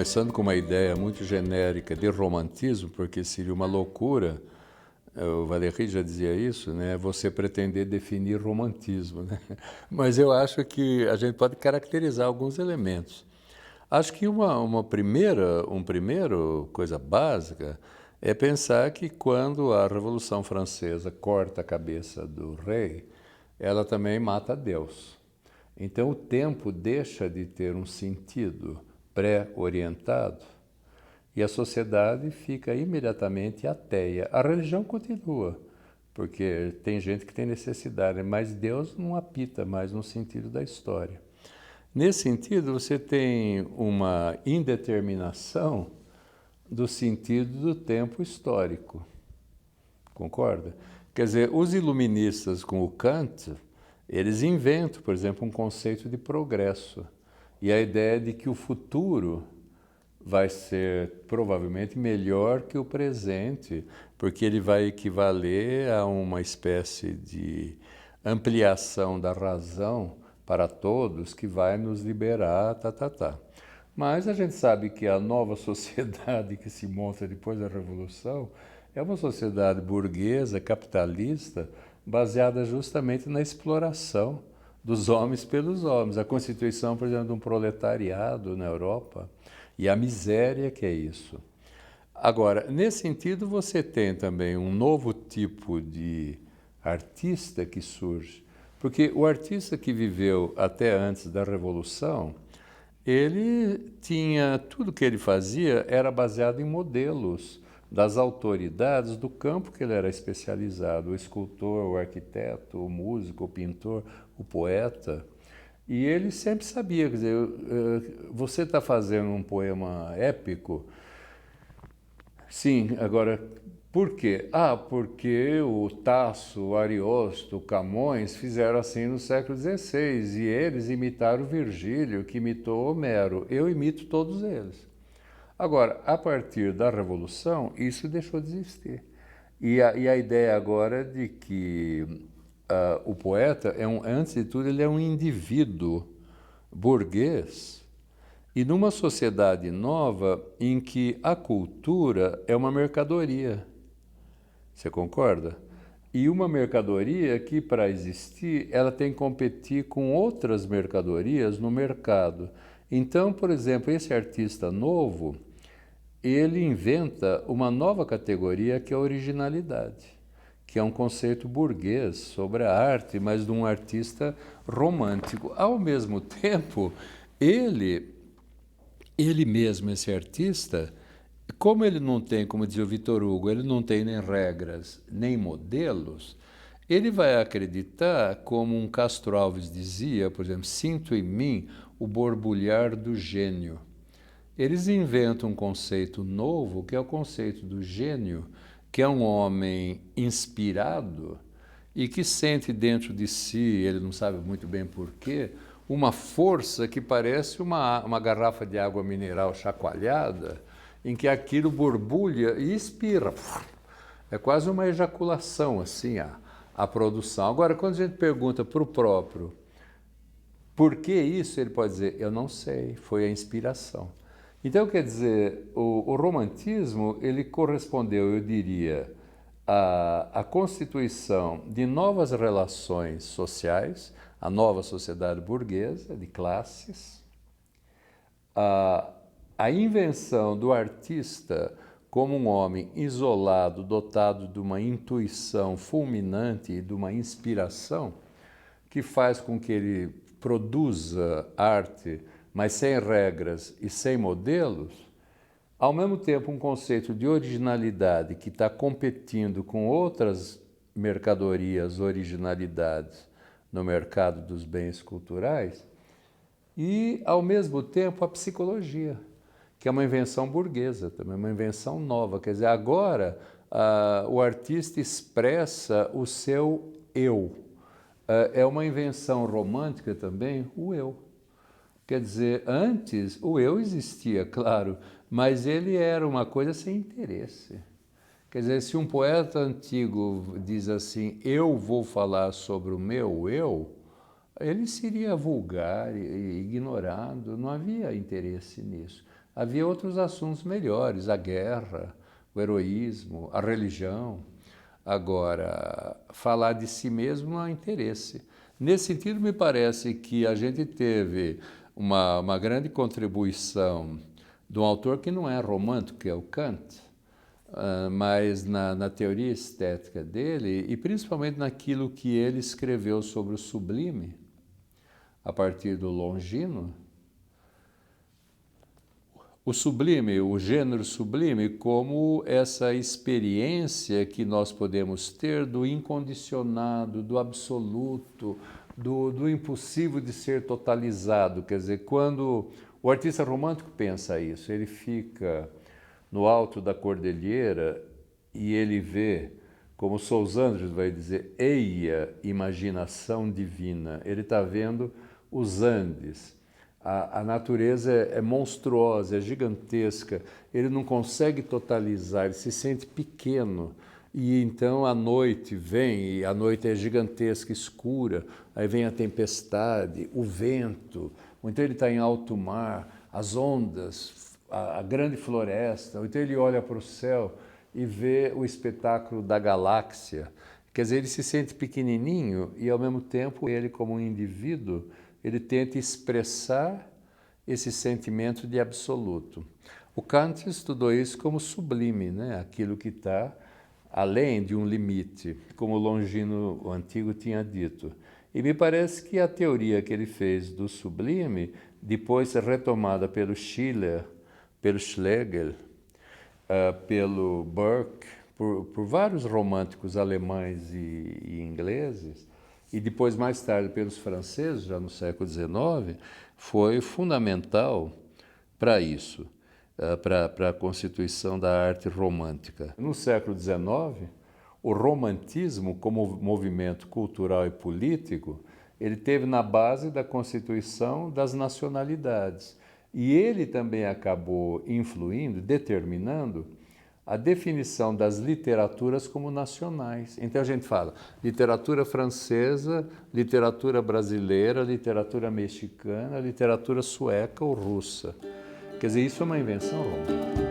começando com uma ideia muito genérica de romantismo, porque seria uma loucura, o Valéry já dizia isso, né? Você pretender definir romantismo, né? Mas eu acho que a gente pode caracterizar alguns elementos. Acho que um primeiro coisa básica é pensar que quando a Revolução Francesa corta a cabeça do rei, ela também mata Deus. Então o tempo deixa de ter um sentido pré-orientado e a sociedade fica imediatamente ateia. A religião continua, porque tem gente que tem necessidade, mas Deus não apita mais no sentido da história. Nesse sentido, você tem uma indeterminação do sentido do tempo histórico. Concorda? Quer dizer, os iluministas com o Kant, eles inventam, por exemplo, um conceito de progresso e a ideia de que o futuro vai ser provavelmente melhor que o presente, porque ele vai equivaler a uma espécie de ampliação da razão para todos que vai nos liberar, Mas a gente sabe que a nova sociedade que se monta depois da Revolução é uma sociedade burguesa, capitalista, baseada justamente na exploração dos homens pelos homens. A constituição, por exemplo, de um proletariado na Europa e a miséria que é isso. Agora, nesse sentido, você tem também um novo tipo de artista que surge, porque o artista que viveu até antes da Revolução, ele tinha, tudo que ele fazia era baseado em modelos das autoridades do campo que ele era especializado, o escultor, o arquiteto, o músico, o pintor, o poeta. E ele sempre sabia, quer dizer, você está fazendo um poema épico. Sim, agora, por quê? Ah, porque o Tasso, o Ariosto, o Camões fizeram assim no século XVI e eles imitaram Virgílio, que imitou Homero. Eu imito todos eles. Agora, a partir da Revolução, isso deixou de existir. E a ideia agora de que o poeta, antes de tudo, ele é um indivíduo burguês e numa sociedade nova em que a cultura é uma mercadoria. Você concorda? E uma mercadoria que, para existir, ela tem que competir com outras mercadorias no mercado. Então, por exemplo, esse artista novo, ele inventa uma nova categoria que é a originalidade, que é um conceito burguês sobre a arte, mas de um artista romântico. Ao mesmo tempo, ele mesmo, esse artista, como ele não tem, como dizia o Victor Hugo, ele não tem nem regras, nem modelos, ele vai acreditar, como um Castro Alves dizia, por exemplo, sinto em mim o borbulhar do gênio. Eles inventam um conceito novo, que é o conceito do gênio, que é um homem inspirado e que sente dentro de si, ele não sabe muito bem porquê, uma força que parece uma garrafa de água mineral chacoalhada, em que aquilo borbulha e expira. É quase uma ejaculação, assim, a produção. Agora, quando a gente pergunta para o próprio por que isso, ele pode dizer, eu não sei, foi a inspiração. Então, quer dizer, o romantismo, ele correspondeu, eu diria, à constituição de novas relações sociais, a nova sociedade burguesa, de classes, a invenção do artista como um homem isolado, dotado de uma intuição fulminante e de uma inspiração que faz com que ele produza arte, mas sem regras e sem modelos, ao mesmo tempo um conceito de originalidade que está competindo com outras mercadorias, originalidades no mercado dos bens culturais, e, ao mesmo tempo, a psicologia, que é uma invenção burguesa, também uma invenção nova. Quer dizer, agora o artista expressa o seu eu. É uma invenção romântica também, o eu. Quer dizer, antes o eu existia, claro, mas ele era uma coisa sem interesse. Quer dizer, se um poeta antigo diz assim, eu vou falar sobre o meu eu, ele seria vulgar e ignorado, não havia interesse nisso. Havia outros assuntos melhores, a guerra, o heroísmo, a religião. Agora, falar de si mesmo não há interesse. Nesse sentido, me parece que a gente teve uma grande contribuição de um autor que não é romântico, que é o Kant, mas na teoria estética dele, e principalmente naquilo que ele escreveu sobre o sublime, a partir do Longino. O sublime, o gênero sublime, como essa experiência que nós podemos ter do incondicionado, do absoluto, do impossível de ser totalizado. Quer dizer, quando o artista romântico pensa isso, ele fica no alto da cordilheira e ele vê, como Sousa Andrade vai dizer, eia, imaginação divina. Ele está vendo os Andes. A natureza é monstruosa, é gigantesca, ele não consegue totalizar, ele se sente pequeno. E então a noite vem, e a noite é gigantesca, escura, aí vem a tempestade, o vento, ou então ele está em alto mar, as ondas, a grande floresta, ou então ele olha para o céu e vê o espetáculo da galáxia. Quer dizer, ele se sente pequenininho e, ao mesmo tempo, ele, como um indivíduo, ele tenta expressar esse sentimento de absoluto. O Kant estudou isso como sublime, né? Aquilo que está além de um limite, como Longino, o antigo, tinha dito. E me parece que a teoria que ele fez do sublime, depois retomada pelo Schiller, pelo Schlegel, pelo Burke, por vários românticos alemães e ingleses, e depois, mais tarde, pelos franceses, já no século XIX, foi fundamental para isso, para a constituição da arte romântica. No século XIX, o romantismo, como movimento cultural e político, ele teve na base da constituição das nacionalidades. E ele também acabou influindo, determinando a definição das literaturas como nacionais. Então a gente fala literatura francesa, literatura brasileira, literatura mexicana, literatura sueca ou russa. Quer dizer, isso é uma invenção romântica.